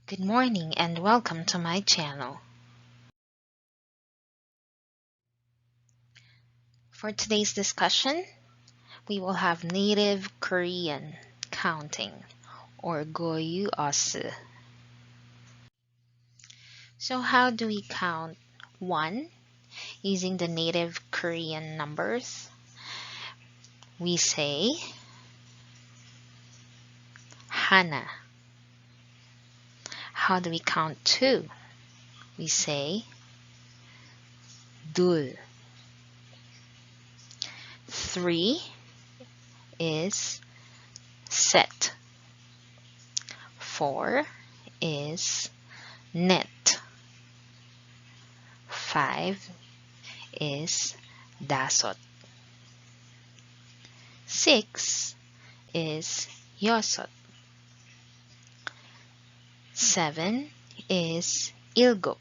Good morning and welcome to my channel. For today's discussion, we will have native Korean counting or goyu-osu. So how do we count 1 using the native Korean numbers? We say hana. How do we count 2? We say 둘. 3 is 셋. 4 is 넷. 5 is 다섯. 6 is 여섯. 7 is 일곱.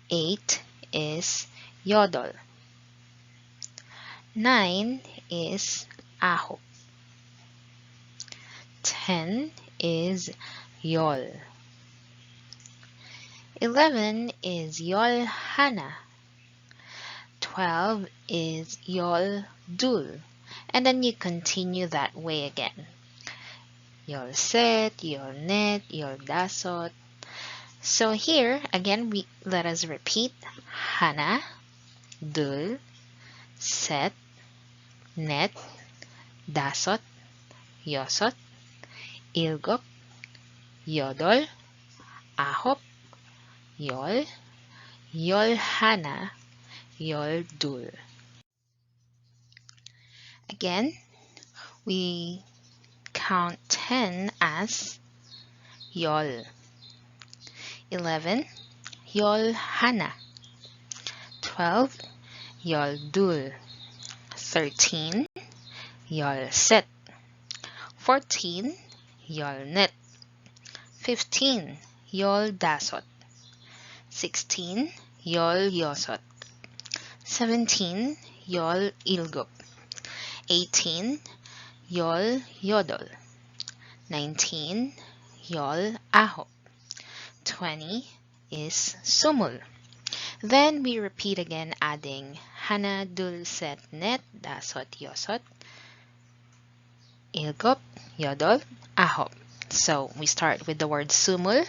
8 is 여덟. 9 is 아홉. 10 is 열. 11 is 열하나. 12 is 열둘. And then you continue that way again. 열셋, 열넷, 열다섯. So here, again, let us repeat. 하나, 둘, 셋, 넷, 다섯, 여섯, 일곱, 여덟, 아홉, 열, 열하나, 열둘. Again, we count 10 as 열. 11, 열하나. 12, 열둘. 13, 열셋. 14, 열넷. 15, 열다섯. 16, 열여섯. 17, 열일곱. 18, 열여덟. 19, 열아홉. 20 is 스물. Then we repeat again, adding 하나, 둘, 셋, 넷, 다섯, 여섯, 일곱, 여덟, 아홉. So we start with the word 스물.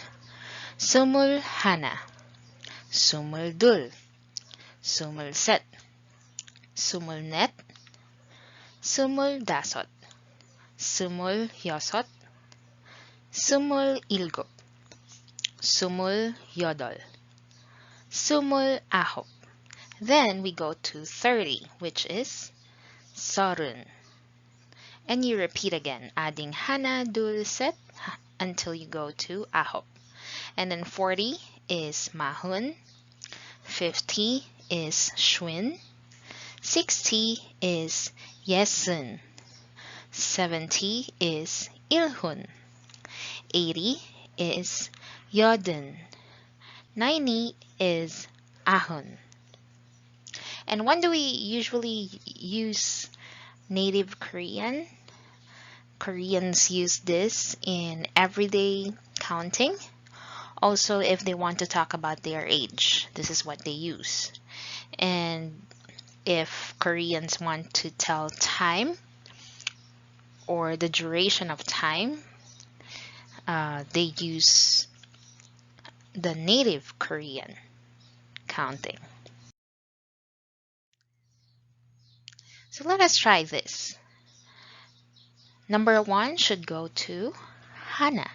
스물하나, 스물둘, 스물셋, 스물넷, 스물다섯, 스물여섯, 스물일곱, 스물여덟, 스물아홉. Then we go to 30, which is 서른. And you repeat again, adding 하나, 둘, 셋 until you go to 아홉. And then 40 is 마흔. 50 is 쉰. 60 is 예순. 70 is 일흔. 80 is 여든. 90 is ahun. And when do we usually use native Korean? Koreans use this in everyday counting. Also, if they want to talk about their age, this is what they use. And if Koreans want to tell time or the duration of time, they use the native Korean counting. So let us try this. Number 1 should go to 하나.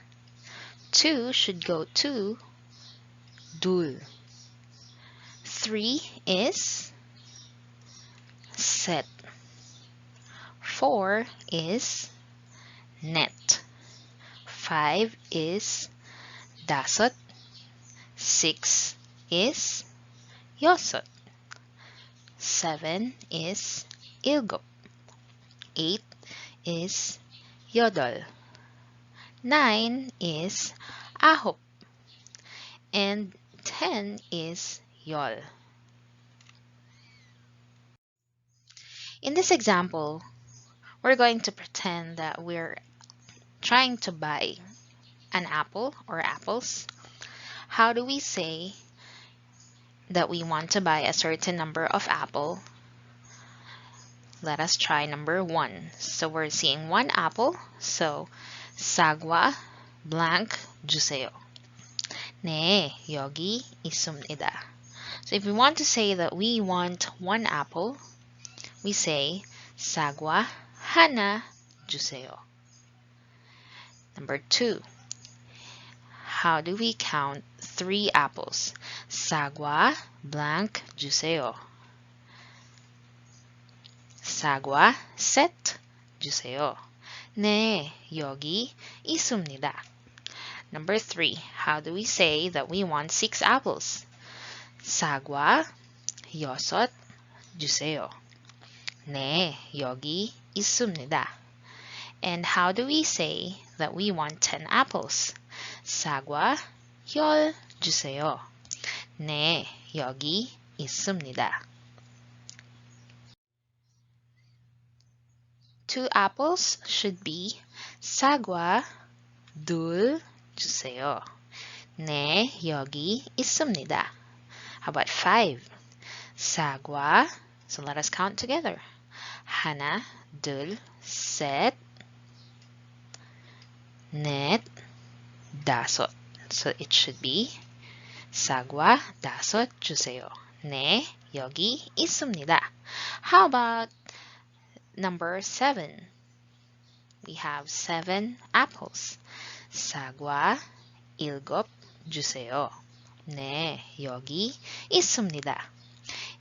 2 should go to 둘. 3 is 셋. 4 is 넷. 5 is 다섯. 6 is 여섯. 7 is 일곱. 8 is 여덟. 9 is 아홉. And 10 is 열. In this example, we're going to pretend that we're trying to buy an apple or apples, how do we say that we want to buy a certain number of apple? Let us try number 1. So we're seeing 1 apple. So sagwa blank 주세요. 네, 여기 있습니다. So if we want to say that we want 1 apple, we say sagwa 하나 주세요. Number 2. How do we count 3 apples? sagwa blank 주세요. sagwa 셋 주세요. 네, 여기 있습니다. Number 3. How do we say that we want 6 apples? sagwa 여섯 주세요. 네, 여기 있습니다. And how do we say that we want 10 apples? sagwa 열 주세요. 네, 여기 있습니다. 2 apples should be sagwa 둘 주세요. 네, 여기 있습니다. How about 5? sagwa, so let us count together. 하나, 둘, 셋, 넷, 다섯. So it should be sagwa 다섯 주세요. 네, 여기 있습니다. How about number 7? We have 7 apples. sagwa 일곱 주세요. 네, 여기 있습니다.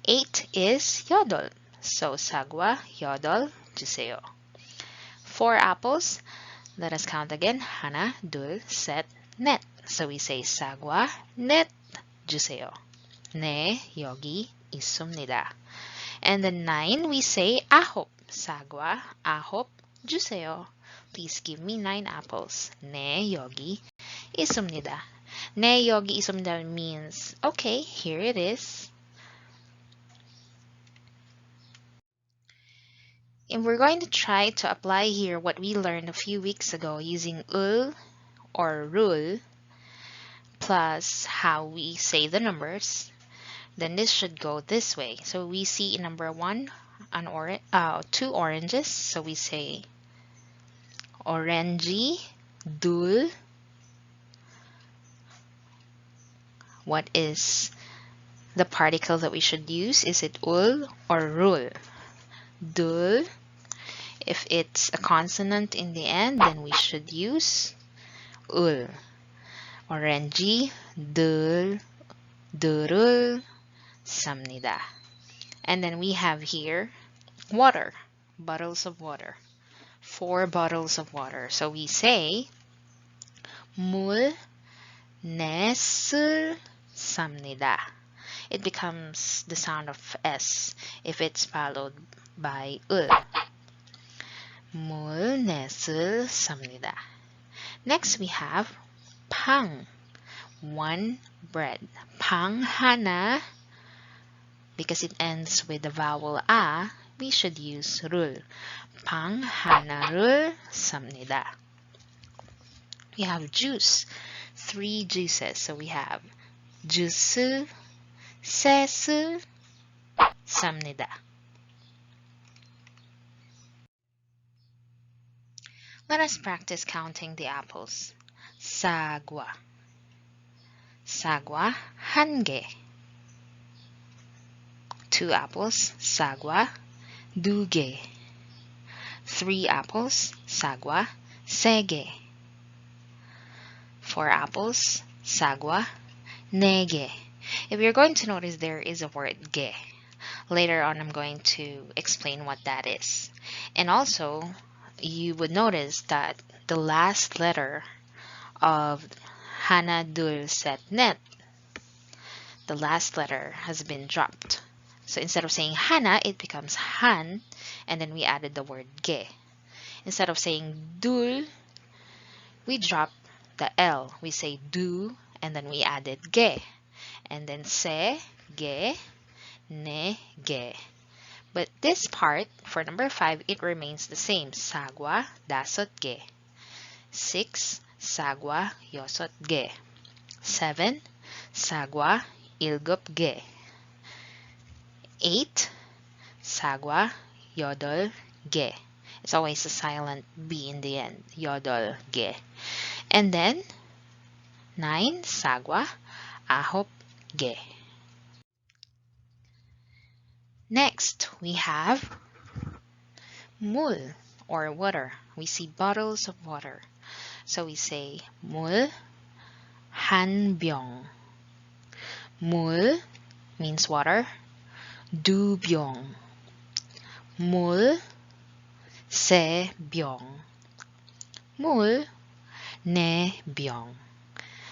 8 is 여덟. So sagwa 여덟 주세요. 4 apples. Let us count again. 하나, 둘, 셋, 넷. So we say sagwa 넷 주세요. 네, 여기 있습니다. And then 9 we say 아홉. sagwa 아홉 주세요. Please give me 9 apples. 네, 여기 있습니다. 네, 여기 있습니다 means, okay, here it is. And we're going to try to apply here what we learned a few weeks ago using ul or rule plus how we say the numbers. Then this should go this way. So we see in number 1 2 oranges. So we say orange 둘. What is the particle that we should use? Is it ul or rule? 둘. If it's a consonant in the end, then we should use ul. orange 둘, 둘을 삽니다. And then we have here water, bottles of water. 4 bottles of water. So we say 물 넷을 삽니다. It becomes the sound of S if it's followed by 을. 물 넷을 삽니다. Next we have 팡, 1 bread. 팡 하나, because it ends with the vowel a, we should use 를. 팡 하나를 삽니다. We have juice, 3 juices. So we have 주스, 셋을 삽니다. Let us practice counting the apples. sagwa, sagwa 한 개. 2 apples, sagwa 두 개. 3 apples, sagwa 세 개. 4 apples, sagwa 네 개. If you're going to notice, there is a word 개. Later on, I'm going to explain what that is. And also, you would notice that the last letter of 하나, 둘, 셋, 넷, the last letter has been dropped. So instead of saying 하나, it becomes 한, and then we added the word 개. Instead of saying 둘, we drop the L. We say 두, and then we added 개. And then 세 개, 네 개. But this part, for number 5, it remains the same. sagwa 다섯 개. 6, sagwa, 6개. 7. sagwa, 7개. 8. sagwa, 8개. It's always a silent B in the end, 8개. And then 9. sagwa, 9개. Next, we have 물, or water. We see bottles of water. So we say 물 한 병. 물 means water. 두 병. 물 세 병. 물 네 병.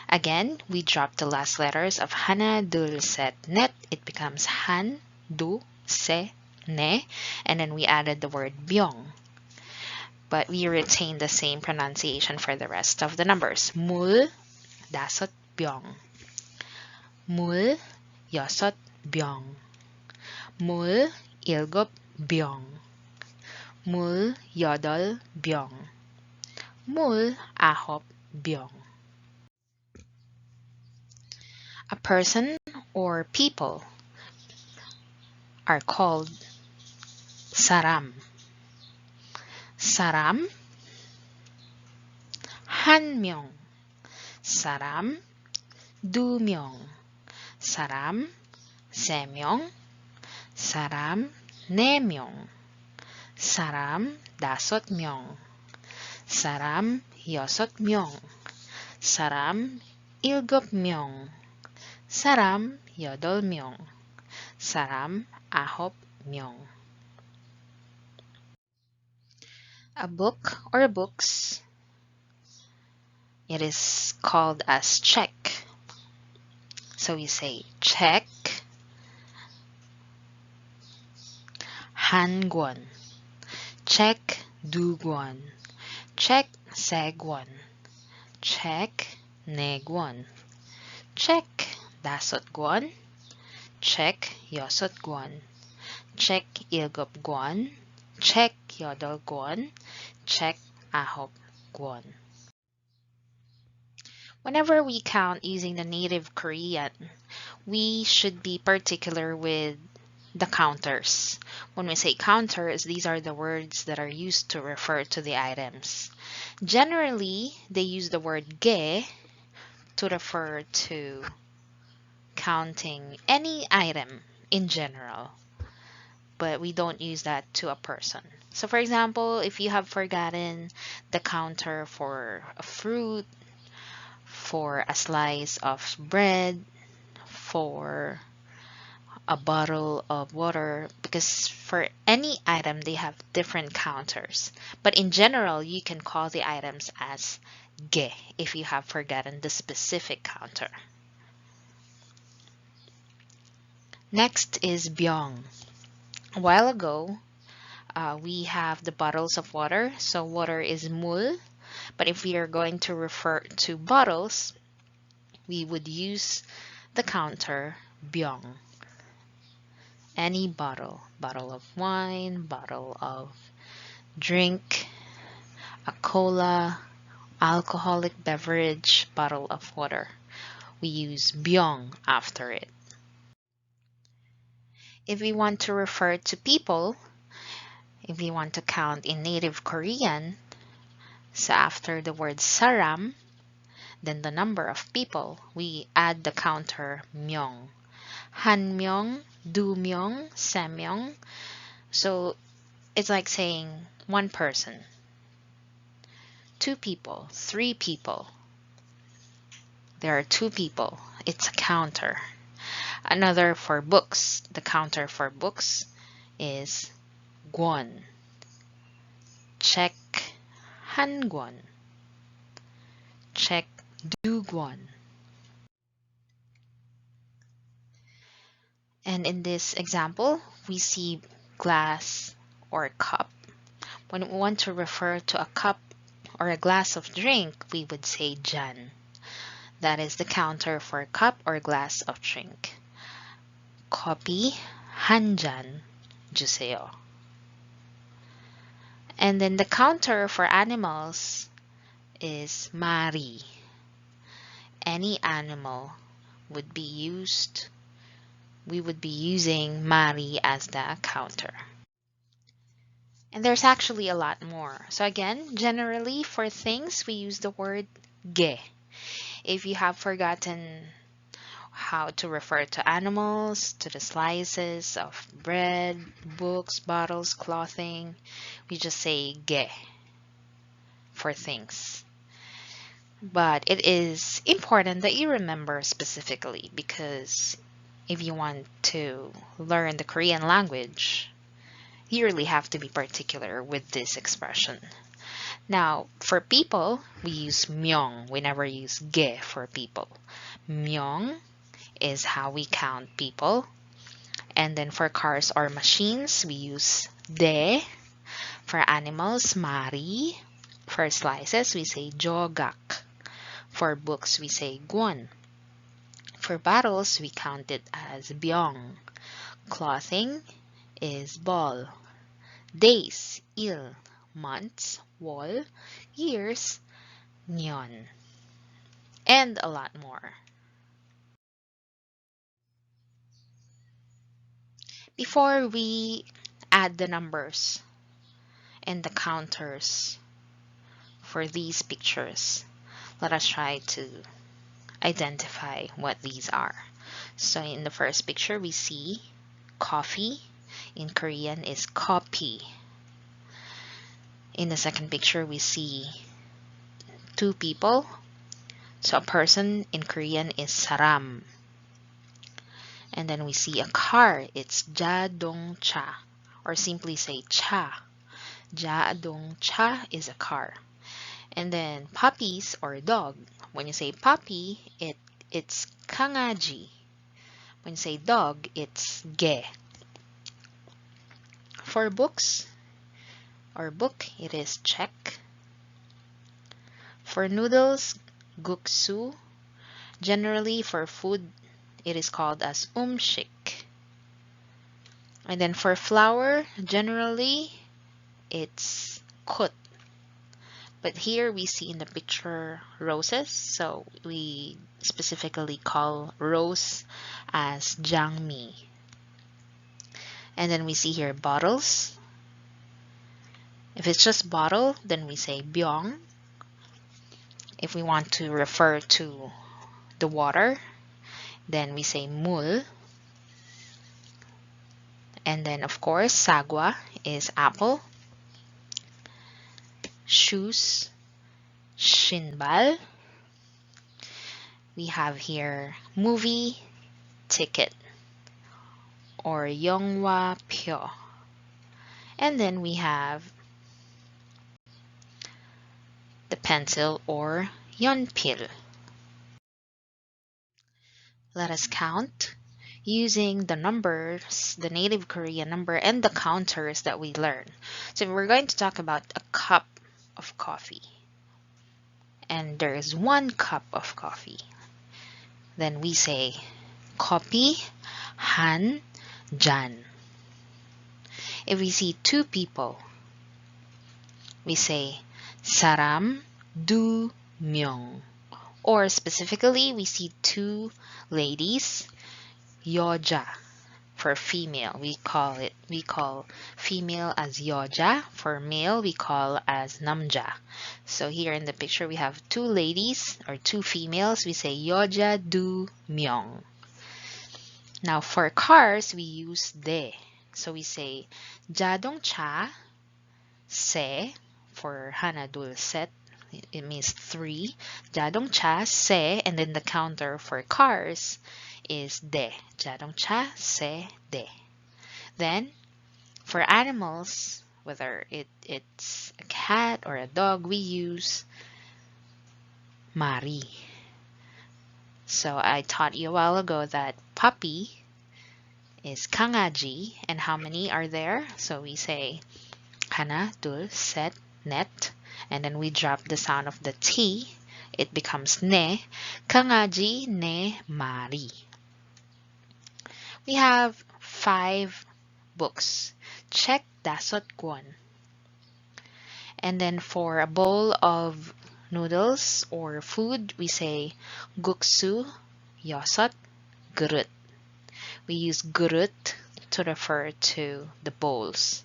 Again, we drop the last letters of 하나, 둘, 셋, 넷. It becomes 한, 두, 세, 네. And then we added the word 병. But we retain the same pronunciation for the rest of the numbers. 물, 5병. 물, 6병. 물, 7병. 물, 8병. 물, 9병. A person or people are called 사람. 사람 한 명, 사람 두 명, 사람 세 명, 사람 네 명, 사람 5명, 사람 6명, 사람 7명, 사람 8명, 사람 9명. A book or books, it is called as check. So we say check 한 권, check 두 권, check 세 권, check 네 권, check 5권, check 6권, check 7권, check 8권, check 9권. Whenever we count using the native Korean, we should be particular with the counters. When we say counters, these are the words that are used to refer to the items. Generally, they use the word 개 to refer to counting any item in general, but we don't use that to a person. So for example, if you have forgotten the counter for a fruit, for a slice of bread, for a bottle of water, because for any item they have different counters. But in general, you can call the items as 개 if you have forgotten the specific counter. Next is 병. A while ago, we have the bottles of water. So water is 물. But if we are going to refer to bottles, we would use the counter 병. Any bottle. Bottle of wine, bottle of drink, a cola, alcoholic beverage, bottle of water. We use 병 after it. If we want to refer to people, if we want to count in native Korean, so after the word 사람, then the number of people, we add the counter 명. 한 명, 두 명, 세 명. So it's like saying one person, two people, three people. There are two people. It's a counter. Another for books. The counter for books is 권. Check 한 권. Check 두 권. And in this example, we see glass or cup. When we want to refer to a cup or a glass of drink, we would say 잔. That is the counter for cup or glass of drink. 커피 한 잔 주세요. And then the counter for animals is mari. Any animal would be used, we would be using mari as the counter. And there's actually a lot more. So again, generally for things, we use the word ge. If you have forgotten how to refer to animals, to the slices of bread, books, bottles, clothing, we just say ge for things. But it is important that you remember specifically, because if you want to learn the Korean language, you really have to be particular with this expression. Now, for people, we use myong. We never use ge for people. Myong is how we count people. And then for cars or machines, we use de. For animals, mari. For slices, we say jogak. For books, we say gwon. For bottles, we count it as byong. Clothing is bol. Days, il. Months, wol. Years, nyon. And a lot more. Before we add the numbers and the counters for these pictures, let us try to identify what these are. So in the first picture, we see coffee. In Korean is kopi. In the second picture, we see two people. So a person in Korean is saram. And then we see a car. It's ja동cha, or simply say cha. Ja동cha is a car. And then puppies or dog. When you say puppy, it's kangaji. When you say dog, it's ge. For books or book, it is check. For noodles, guksu. Generally, for food, it is called as umshik. And then for flower, generally, it's kut. But here we see in the picture roses, so we specifically call rose as jangmi. And then we see here bottles. If it's just bottle, then we say byong. If we want to refer to the water, then we say mul. And then of course, sagwa is apple. Shoes, shinbal. We have here movie, ticket, or 영화 표. And then we have the pencil or 연필. Let us count using the numbers, the native Korean number, and the counters that we learn. So we're going to talk about a cup of coffee. And there is 1 cup of coffee. Then we say kopi 한 잔. If we see 2 people, we say 사람 2 명. Or specifically, we see 2 ladies, 여자 for female. We call female as 여자. For male, we call as 남자. So here in the picture, we have 2 ladies or 2 females. We say 여자 2 명. Now for cars, we use 대. So we say 자동차 세 for 하나 둘 셋. It means 3. 자동차 세, and then the counter for cars is 대. 자동차 세 대. Then for animals, whether it's a cat or a dog, we use mari. So I taught you a while ago that puppy is 강아지, and how many are there? So we say 하나, 둘, 셋, 넷, and then we drop the sound of the T. It becomes ne. 강아지 네 마리. We have 5 books. Check 5권. And then for a bowl of noodles or food, we say guksu yosot 그릇. We use 그릇 to refer to the bowls.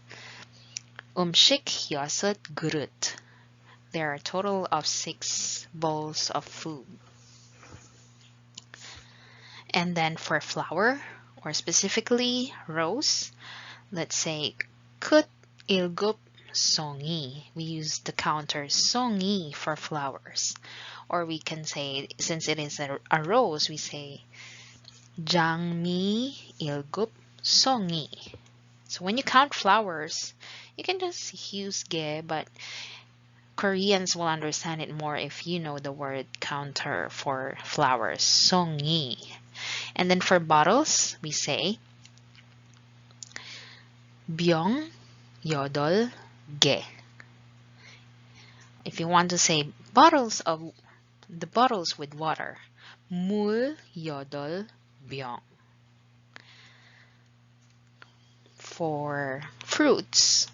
음식 여섯 그릇. There are a total of 6 bowls of food. And then for flour, or specifically rose, let's say 끝 일곱 송이. We use the counter 송이 for flowers. Or we can say, since it is a rose, we say 장미 일곱 송이. So when you count flowers, you can just use 게, but Koreans will understand it more if you know the word counter for flowers, 송이. And then for bottles, we say 병 여덟 개. If you want to say the bottles with water, 물 여덟 병. For fruits,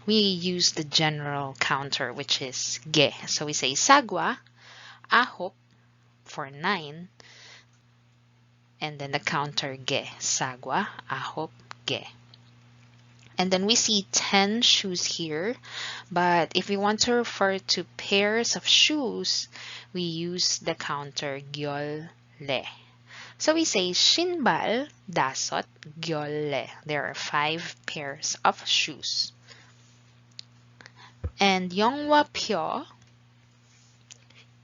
we use the general counter, which is 개. So we say sagwa, ahop for 9, and then the counter 개, sagwa, ahop, 개. And then we see 10 shoes here, but if we want to refer to pairs of shoes, we use the counter gyole. So we say 신발 다섯 겹레. There are 5 pairs of shoes. And 영화표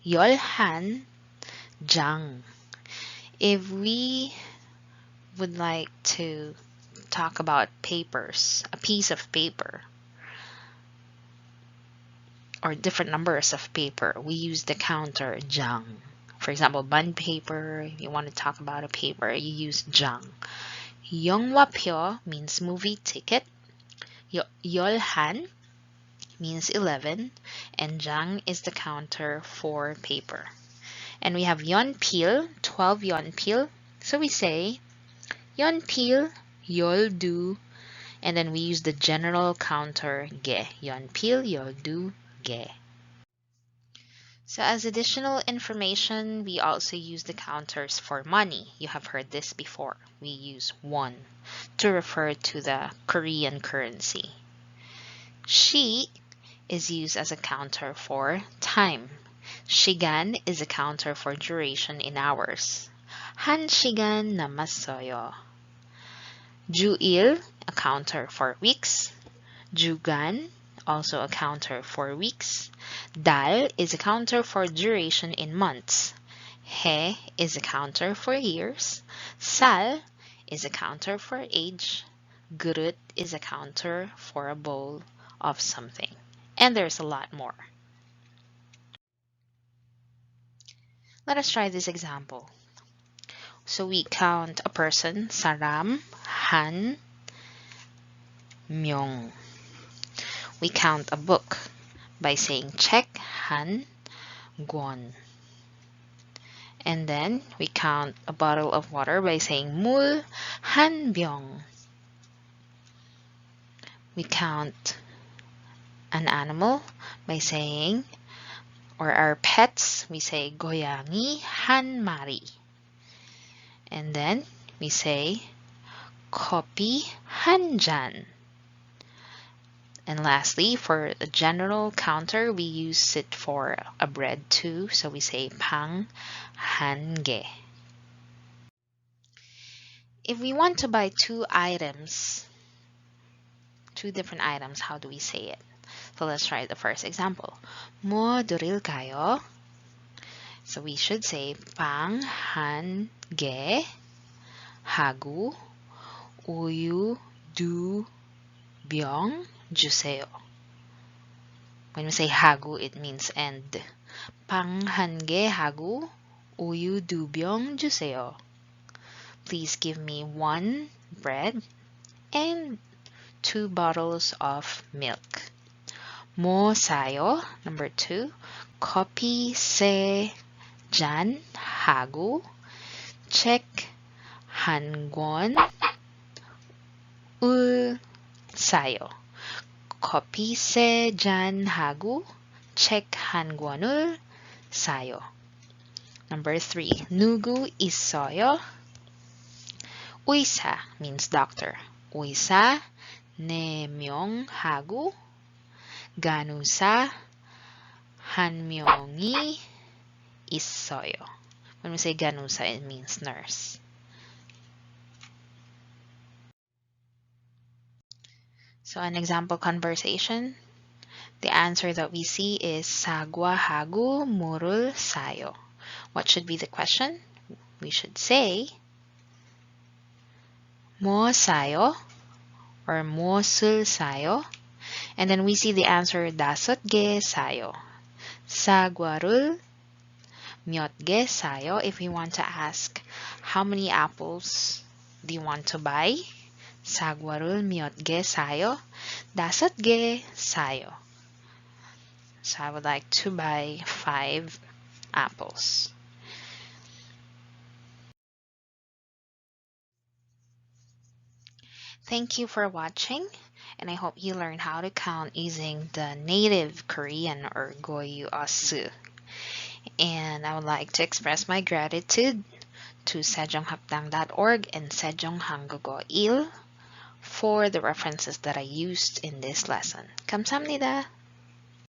열한 장. If we would like to talk about papers, a piece of paper, or different numbers of paper, we use the counter 장. For example, bond paper, if you want to talk about a paper, you use 장. 영화표 means movie ticket. 열한 means 11. And 장 is the counter for paper. And we have 연필, 12 연필. So we say 연필, 열두. And then we use the general counter 개. 연필, 열두, 개. So as additional information, we also use the counters for money. You have heard this before. We use won to refer to the Korean currency. 시 is used as a counter for time. 시간 is a counter for duration in hours. 한 시간 남았어요. 주일, a counter for weeks. 주간, also a counter for weeks. 달 is a counter for duration in months. 해 is a counter for years. 살 is a counter for age. 그릇 is a counter for a bowl of something. And there's a lot more. Let us try this example. So we count a person, 사람, 한 명. We count a book by saying 책 한 권. And then we count a bottle of water by saying 물 한 병. We count an animal by saying, or our pets, we say 고양이 한 마리. And then we say 커피 한 잔. And lastly, for a general counter, we use it for a bread too. So we say 방 한 개. If we want to buy 2 items, 2 different items, how do we say it? So let's try the first example. 뭐 드릴까요? So we should say 빵 한 개 하고 우유 2 병 주세요. When we say 하고, it means and. 빵 한 개 하고 우유 2 병 주세요. Please give me 1 bread and 2 bottles of milk. 뭐 사요? Number 2. 커피 3잔 하고 책 한 권 을 사요. 커피 3잔 하고 책 한 권을 sayo. Number 3, 누구 있어요? 의사 means doctor. 의사 4명 하고 간호사 1명이 있어요. When we say ganeusa, it means nurse. So an example conversation, the answer that we see is 사과하고 물을 사요. What should be the question? We should say 뭐 사요? Or 무엇을 사요? And then we see the answer 5개 사요. 사과를 몇 개 사요? If we want to ask how many apples do you want to buy? 사과를 몇 개 사요? 5개 사요. So I would like to buy 5 apples. Thank you for watching, and I hope you learned how to count using the native Korean or goyu-asu. And I would like to express my gratitude to 세종학당.org and 세종한국어 1 for the references that I used in this lesson. 감사합니다.